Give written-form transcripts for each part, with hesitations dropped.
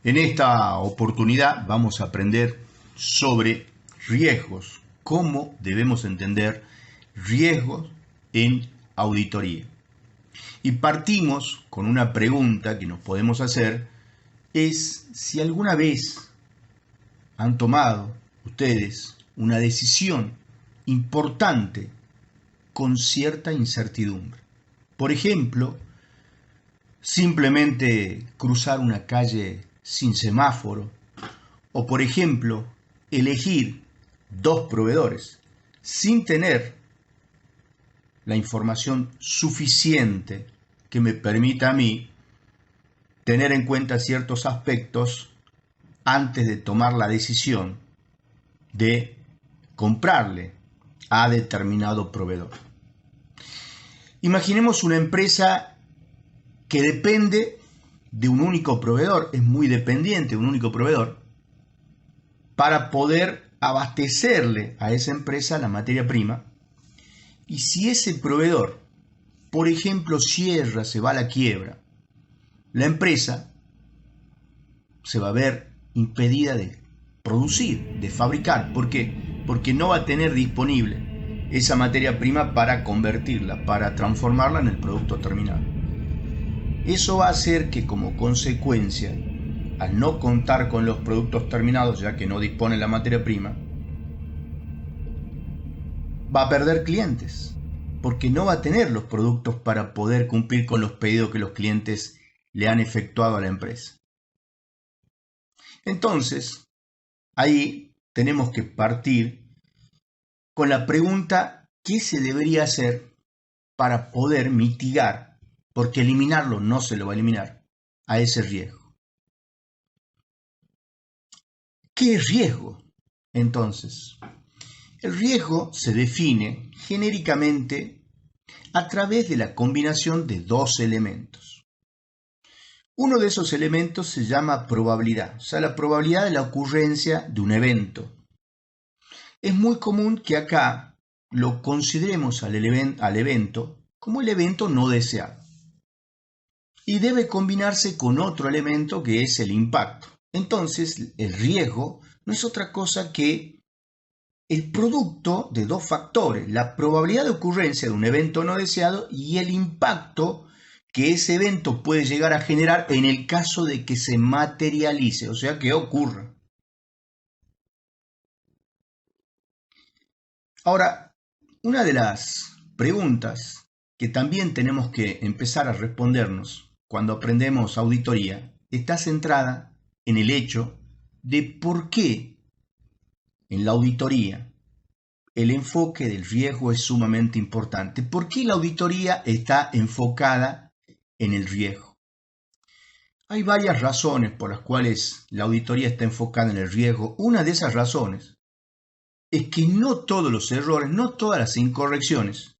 En esta oportunidad vamos a aprender sobre riesgos, cómo debemos entender riesgos en auditoría. Y partimos con una pregunta que nos podemos hacer, es si alguna vez han tomado ustedes una decisión importante con cierta incertidumbre. Por ejemplo, simplemente cruzar una calle sin semáforo, o por ejemplo, elegir dos proveedores sin tener la información suficiente que me permita a mí tener en cuenta ciertos aspectos antes de tomar la decisión de comprarle a determinado proveedor. Imaginemos una empresa que depende de un único proveedor, es muy dependiente de un único proveedor, para poder abastecerle a esa empresa la materia prima. Y si ese proveedor, por ejemplo, cierra, se va a la quiebra, la empresa se va a ver impedida de producir, de fabricar. ¿Por qué? Porque no va a tener disponible esa materia prima para convertirla, para transformarla en el producto terminado. Eso va a hacer que, como consecuencia, al no contar con los productos terminados, ya que no dispone la materia prima, va a perder clientes, porque no va a tener los productos para poder cumplir con los pedidos que los clientes le han efectuado a la empresa. Entonces, ahí tenemos que partir con la pregunta: ¿qué se debería hacer para poder mitigar, porque eliminarlo no se lo va a eliminar, a ese riesgo? ¿Qué es riesgo? Entonces, el riesgo se define genéricamente a través de la combinación de dos elementos. Uno de esos elementos se llama probabilidad, o sea, la probabilidad de la ocurrencia de un evento. Es muy común que acá lo consideremos al evento como el evento no deseado. Y debe combinarse con otro elemento que es el impacto. Entonces, el riesgo no es otra cosa que el producto de dos factores: la probabilidad de ocurrencia de un evento no deseado y el impacto que ese evento puede llegar a generar en el caso de que se materialice, o sea, que ocurra. Ahora, una de las preguntas que también tenemos que empezar a respondernos cuando aprendemos auditoría está centrada en el hecho de por qué en la auditoría el enfoque del riesgo es sumamente importante. ¿Por qué la auditoría está enfocada en el riesgo? Hay varias razones por las cuales la auditoría está enfocada en el riesgo. Una de esas razones es que no todos los errores, no todas las incorrecciones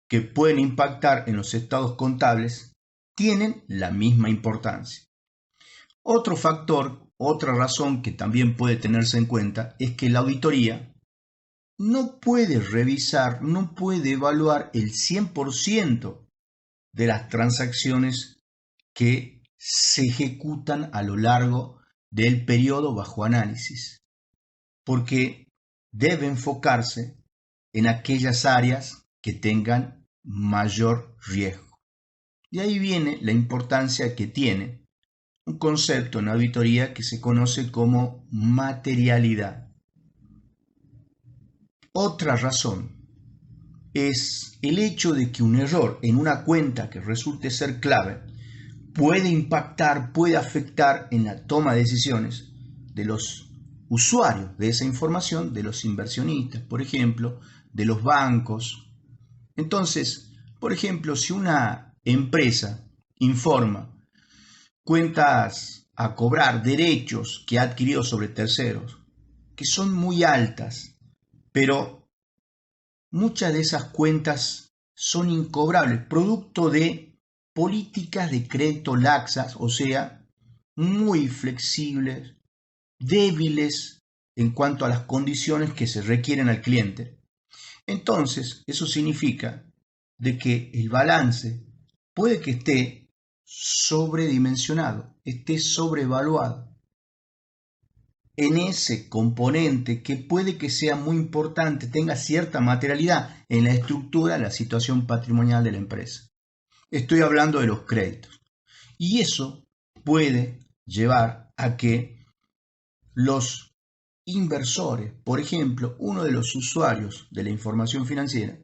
que pueden impactar en los estados contables tienen la misma importancia. Otro factor, otra razón que también puede tenerse en cuenta es que la auditoría no puede revisar, no puede evaluar el 100% de las transacciones que se ejecutan a lo largo del periodo bajo análisis, porque debe enfocarse en aquellas áreas que tengan mayor riesgo. De ahí viene la importancia que tiene un concepto en auditoría que se conoce como materialidad. Otra razón es el hecho de que un error en una cuenta que resulte ser clave puede impactar, puede afectar en la toma de decisiones de los usuarios de esa información, de los inversionistas, por ejemplo, de los bancos. Entonces, por ejemplo, si una empresa informa cuentas a cobrar, derechos que ha adquirido sobre terceros, que son muy altas, pero muchas de esas cuentas son incobrables, producto de políticas de crédito laxas, o sea, muy flexibles, débiles en cuanto a las condiciones que se requieren al cliente. Entonces, eso significa de que el balance puede que esté sobredimensionado, esté sobrevaluado en ese componente que puede que sea muy importante, tenga cierta materialidad en la estructura, la situación patrimonial de la empresa. Estoy hablando de los créditos. Y eso puede llevar a que los inversores, por ejemplo, uno de los usuarios de la información financiera,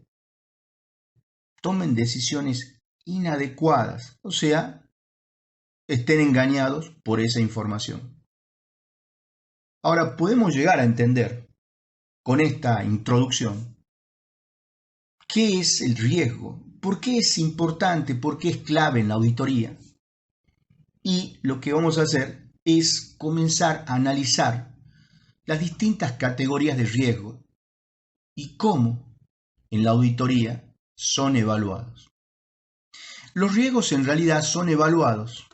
tomen decisiones inadecuadas, o sea, estén engañados por esa información. Ahora, podemos llegar a entender con esta introducción qué es el riesgo, por qué es importante, por qué es clave en la auditoría. Y lo que vamos a hacer es comenzar a analizar las distintas categorías de riesgo y cómo en la auditoría son evaluados. Los riesgos en realidad son evaluados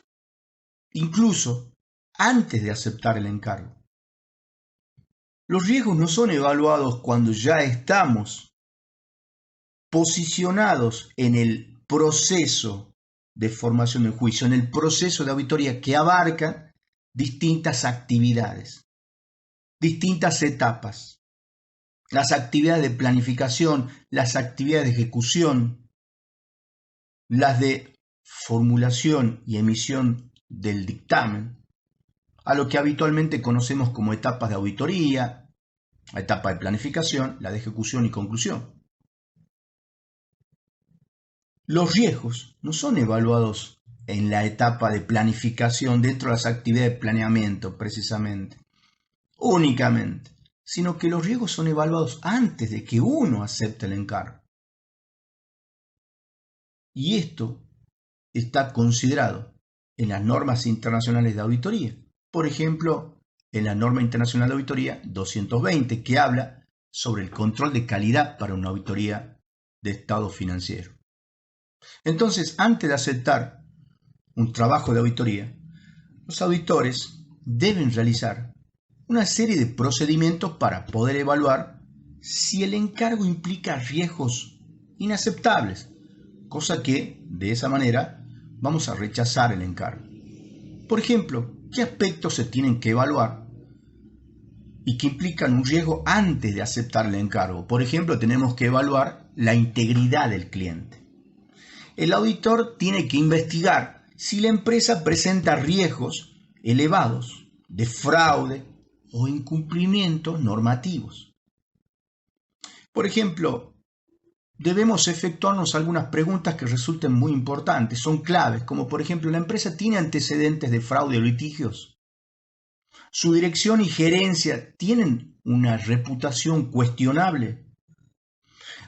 incluso antes de aceptar el encargo. Los riesgos no son evaluados cuando ya estamos posicionados en el proceso de formación del juicio, en el proceso de auditoría que abarca distintas actividades, distintas etapas, las actividades de planificación, las actividades de ejecución, las de formulación y emisión del dictamen, a lo que habitualmente conocemos como etapas de auditoría, la etapa de planificación, la de ejecución y conclusión. Los riesgos no son evaluados en la etapa de planificación dentro de las actividades de planeamiento, precisamente, únicamente, sino que los riesgos son evaluados antes de que uno acepte el encargo. Y esto está considerado en las normas internacionales de auditoría. Por ejemplo, en la norma internacional de auditoría 220, que habla sobre el control de calidad para una auditoría de estado financiero. Entonces, antes de aceptar un trabajo de auditoría, los auditores deben realizar una serie de procedimientos para poder evaluar si el encargo implica riesgos inaceptables, cosa que, de esa manera, vamos a rechazar el encargo. Por ejemplo, ¿qué aspectos se tienen que evaluar y que implican un riesgo antes de aceptar el encargo? Por ejemplo, tenemos que evaluar la integridad del cliente. El auditor tiene que investigar si la empresa presenta riesgos elevados de fraude o incumplimientos normativos. Por ejemplo, debemos efectuarnos algunas preguntas que resulten muy importantes, son claves, como por ejemplo, ¿la empresa tiene antecedentes de fraude o litigios? ¿Su dirección y gerencia tienen una reputación cuestionable?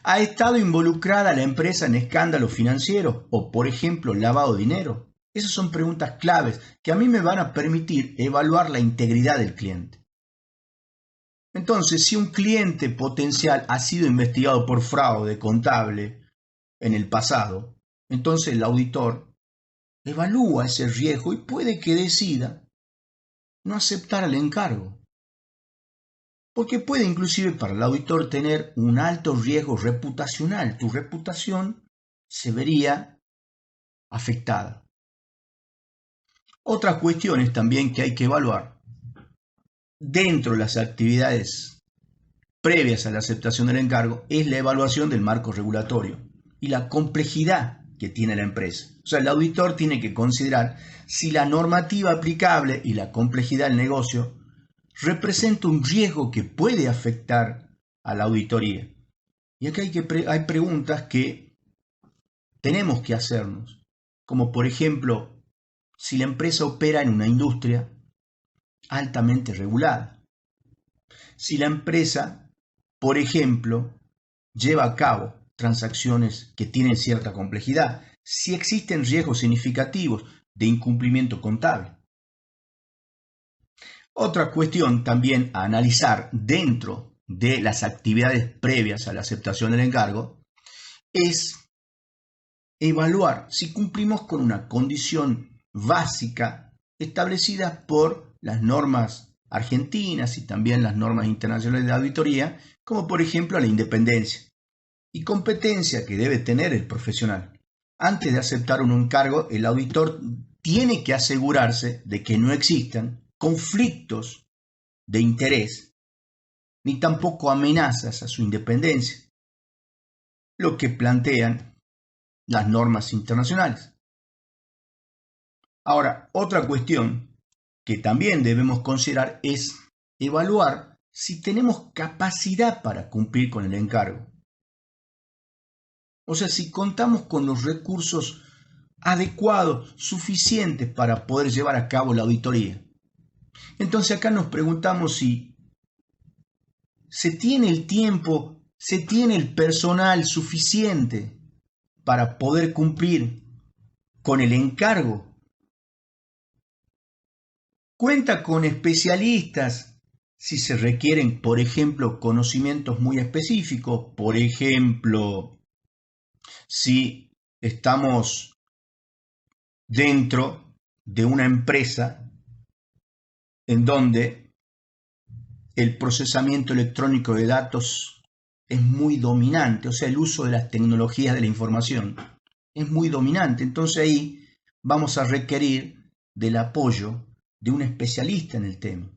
¿Ha estado involucrada la empresa en escándalos financieros o, por ejemplo, lavado de dinero? Esas son preguntas claves que a mí me van a permitir evaluar la integridad del cliente. Entonces, si un cliente potencial ha sido investigado por fraude contable en el pasado, entonces el auditor evalúa ese riesgo y puede que decida no aceptar el encargo. Porque puede inclusive para el auditor tener un alto riesgo reputacional. Tu reputación se vería afectada. Otras cuestiones también que hay que evaluar dentro de las actividades previas a la aceptación del encargo es la evaluación del marco regulatorio y la complejidad que tiene la empresa. O sea, el auditor tiene que considerar si la normativa aplicable y la complejidad del negocio representa un riesgo que puede afectar a la auditoría. Y acá hay preguntas que tenemos que hacernos, como por ejemplo, si la empresa opera en una industria altamente regulada. Si la empresa, por ejemplo, lleva a cabo transacciones que tienen cierta complejidad, si existen riesgos significativos de incumplimiento contable. Otra cuestión también a analizar dentro de las actividades previas a la aceptación del encargo es evaluar si cumplimos con una condición básica establecida por las normas argentinas y también las normas internacionales de auditoría, como por ejemplo la independencia y competencia que debe tener el profesional. Antes de aceptar un encargo, el auditor tiene que asegurarse de que no existan conflictos de interés ni tampoco amenazas a su independencia, lo que plantean las normas internacionales. Ahora, otra cuestión que también debemos considerar es evaluar si tenemos capacidad para cumplir con el encargo. O sea, si contamos con los recursos adecuados, suficientes para poder llevar a cabo la auditoría. Entonces acá nos preguntamos si se tiene el tiempo, se tiene el personal suficiente para poder cumplir con el encargo. Cuenta con especialistas si se requieren, por ejemplo, conocimientos muy específicos, por ejemplo, si estamos dentro de una empresa en donde el procesamiento electrónico de datos es muy dominante, o sea, el uso de las tecnologías de la información es muy dominante. Entonces ahí vamos a requerir del apoyo de un especialista en el tema.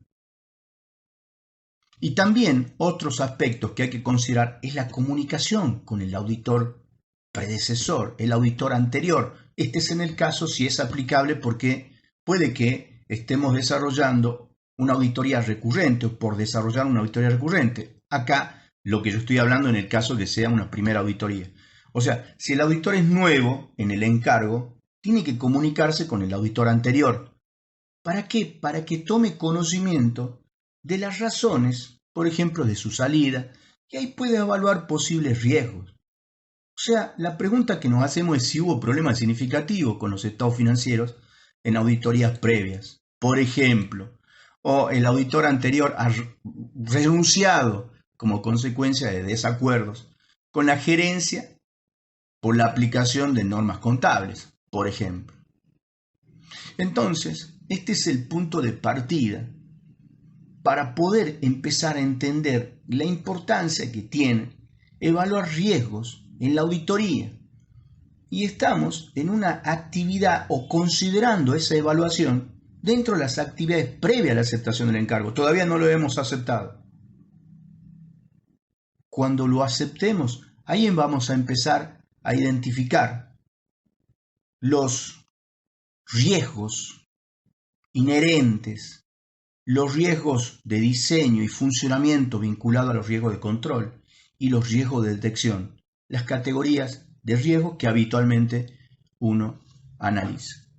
Y también otros aspectos que hay que considerar es la comunicación con el auditor predecesor, el auditor anterior. Este es en el caso si es aplicable porque puede que estemos desarrollando una auditoría recurrente o por desarrollar una auditoría recurrente. Acá lo que yo estoy hablando en el caso que sea una primera auditoría. O sea, si el auditor es nuevo en el encargo, tiene que comunicarse con el auditor anterior. ¿Para qué? Para que tome conocimiento de las razones, por ejemplo, de su salida, y ahí puede evaluar posibles riesgos. O sea, la pregunta que nos hacemos es si hubo problemas significativos con los estados financieros en auditorías previas. Por ejemplo, o el auditor anterior ha renunciado como consecuencia de desacuerdos con la gerencia por la aplicación de normas contables, por ejemplo. Entonces, este es el punto de partida para poder empezar a entender la importancia que tiene evaluar riesgos en la auditoría. Y estamos en una actividad o considerando esa evaluación dentro de las actividades previas a la aceptación del encargo. Todavía no lo hemos aceptado. Cuando lo aceptemos, ahí vamos a empezar a identificar los riesgos inherentes, los riesgos de diseño y funcionamiento vinculados a los riesgos de control y los riesgos de detección, las categorías de riesgo que habitualmente uno analiza.